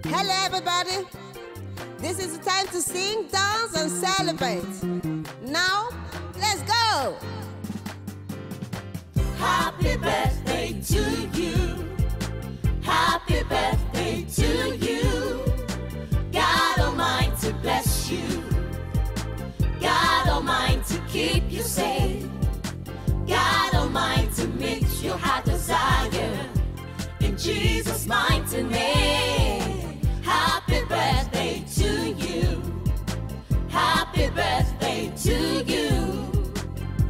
Hello everybody, this is the time to sing, dance and celebrate. Now, let's go! Happy birthday to you. Happy birthday to you. God Almighty bless you. God Almighty keep you safe. God Almighty meet your heart desire. In Jesus' mighty name. Happy birthday to you. Happy birthday to you.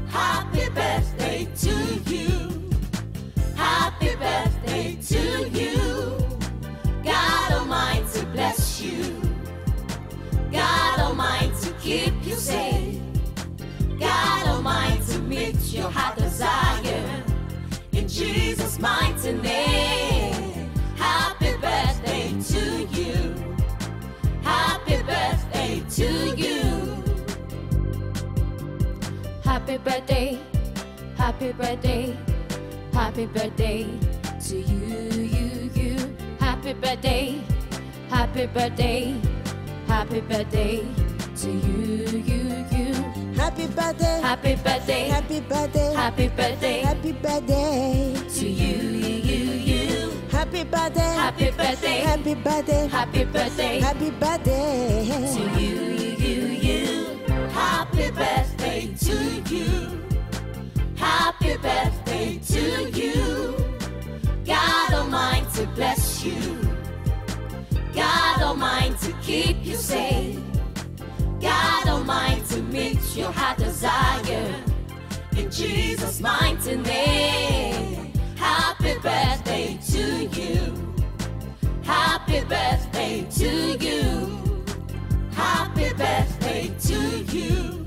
Happy birthday to you. Happy birthday to you. God Almighty bless you. God Almighty keep you safe. God Almighty meet your heart desire. In Jesus' mighty name. Happy birthday to you. Happy birthday to you. Happy birthday, happy birthday, happy birthday to you. Happy birthday, happy birthday, happy birthday to you. Happy birthday, Happy birthday, happy birthday, happy birthday happy birthday to you. Happy birthday, Happy birthday, happy birthday, happy birthday happy birthday to you. Happy birthday to you. Happy birthday to you. God Almighty bless you. God Almighty keep you safe. God Almighty meet your heart desire. In Jesus' mighty name. Happy birthday to you. Happy birthday to you. Happy birthday to you.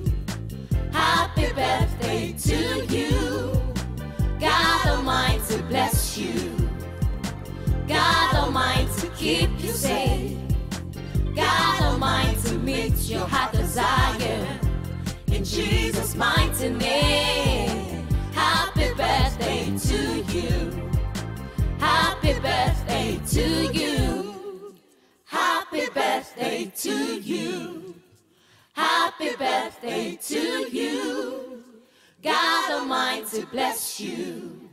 Happy birthday to you. God Almighty bless you. God Almighty keep you safe. God Almighty meet your heart desire. In Jesus' mighty name. Happy birthday to you. Happy birthday to you. Happy birthday to you. Happy birthday to you. God Almighty bless you.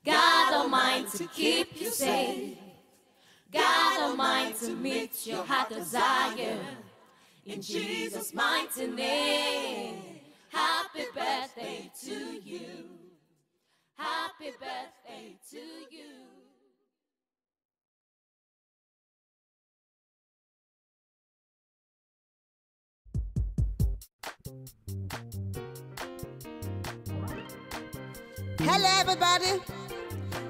God Almighty keep you safe. God Almighty meet your heart desire. In Jesus' mighty name. Happy birthday to you. Happy birthday to you. Hello everybody,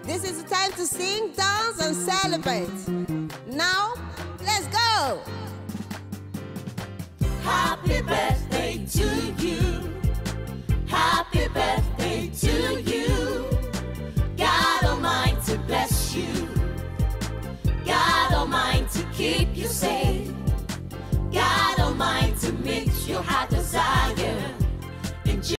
this is the time to sing, dance and celebrate. Now, let's go! Happy birthday to you.